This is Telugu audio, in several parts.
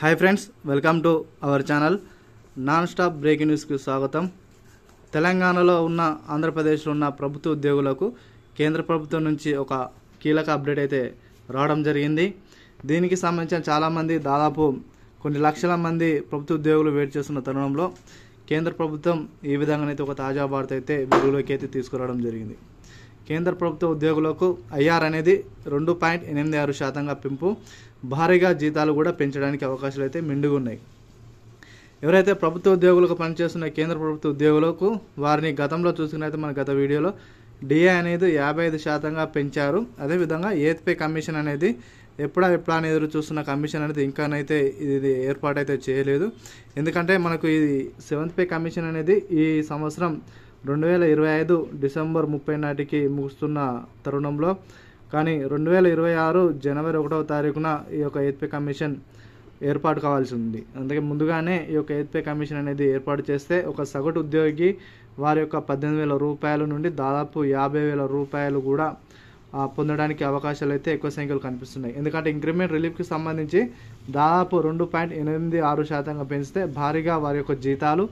Hi friends, welcome to our channel. Non stop breaking న్యూస్కి స్వాగతం. తెలంగాణలో ఉన్న ఆంధ్రప్రదేశ్లో ఉన్న ప్రభుత్వ ఉద్యోగులకు కేంద్ర ప్రభుత్వం నుంచి ఒక కీలక అప్డేట్ అయితే రావడం జరిగింది. దీనికి సంబంధించిన చాలామంది దాదాపు కొన్ని లక్షల మంది ప్రభుత్వ ఉద్యోగులు వెయిట్ చేస్తున్న తరుణంలో కేంద్ర ప్రభుత్వం ఈ విధంగానైతే ఒక తాజా వార్త అయితే వెలుగులోకి అయితే తీసుకురావడం జరిగింది. కేంద్ర ప్రభుత్వ ఉద్యోగులకు ఐఆర్ అనేది 2.86% పెంపు, భారీగా జీతాలు కూడా పెంచడానికి అవకాశాలు అయితే మెండుగా ఉన్నాయి. ఎవరైతే ప్రభుత్వ ఉద్యోగులకు పనిచేస్తున్న కేంద్ర ప్రభుత్వ ఉద్యోగులకు వారిని గతంలో చూసుకున్నైతే మన గత వీడియోలో డిఏ అనేది 55% పెంచారు. అదేవిధంగా 8th పే కమిషన్ అనేది ఎప్పుడా అని ఎదురు చూస్తున్న కమిషన్ అనేది ఇంకానైతే ఇది ఏర్పాటైతే చేయలేదు. ఎందుకంటే మనకు ఇది 7th పే కమిషన్ అనేది ఈ సంవత్సరం 2025 డిసెంబర్ 30 నాటికి ముగుస్తున్న తరుణంలో, కానీ 2026 జనవరి 1వ తారీఖున ఈ యొక్క 8th పే కమిషన్ ఏర్పాటు కావాల్సి ఉంది. అందుకే ముందుగానే ఈ యొక్క 8th పే కమిషన్ అనేది ఏర్పాటు చేస్తే ఒక సగటు ఉద్యోగి వారి యొక్క 18,000 రూపాయల నుండి దాదాపు 50,000 రూపాయలు కూడా పొందడానికి అవకాశాలు అయితే ఎక్కువ సంఖ్యలో కనిపిస్తున్నాయి. ఎందుకంటే ఇంక్రిమెంట్ రిలీఫ్కి సంబంధించి దాదాపు 2.86% పెంచితే భారీగా వారి యొక్క జీతాలు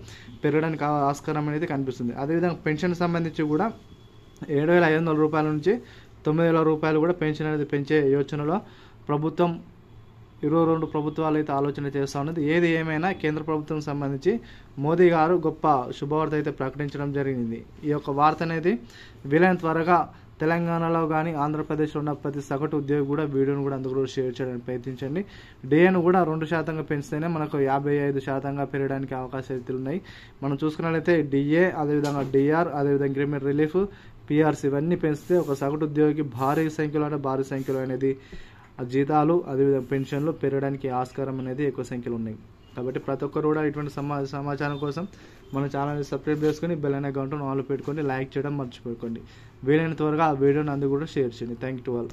పెరగడానికి ఆస్కారం అనేది కనిపిస్తుంది. అదేవిధంగా పెన్షన్ సంబంధించి కూడా 7,500 రూపాయల నుంచి 9,000 రూపాయలు కూడా పెన్షన్ అనేది పెంచే యోచనలో ప్రభుత్వం 22 ప్రభుత్వాలు అయితే ఆలోచన చేస్తూ ఉన్నది. ఏది ఏమైనా కేంద్ర ప్రభుత్వం సంబంధించి మోదీ గారు గొప్ప శుభవార్త అయితే ప్రకటించడం జరిగింది. ఈ యొక్క వార్త అనేది వీలైన త్వరగా తెలంగాణలో కానీ ఆంధ్రప్రదేశ్లో ఉన్న ప్రతి సగటు ఉద్యోగి కూడా వీడియోను కూడా అందుకు షేర్ చేయడానికి ప్రయత్నించండి. డిఏను కూడా 2% పెంచితేనే మనకు 55% పెరగడానికి అవకాశాలు అయితే ఉన్నాయి. మనం చూసుకున్నట్లయితే డిఏ, అదేవిధంగా డిఆర్, అదేవిధంగా ఇంక్రిమెంట్ రిలీఫ్, పిఆర్సీ ఇవన్నీ పెంచితే ఒక సగటు ఉద్యోగికి భారీ సంఖ్యలో అనేది జీతాలు, అదేవిధంగా పెన్షన్లు పెరగడానికి ఆస్కారం అనేది ఎక్కువ సంఖ్యలో ఉన్నాయి. కాబట్టి ప్రతి ఒక్కరు కూడా ఇటువంటి సమాచారం కోసం మన ఛానల్ని సబ్స్క్రైబ్ చేసుకుని బెల్ అనే గంటను ఆన్లో పెట్టుకొని లైక్ చేయడం మర్చిపోకండి. వీలైన త్వరగా ఆ వీడియోని అందుకు కూడా షేర్ చేయండి. Thank you to all.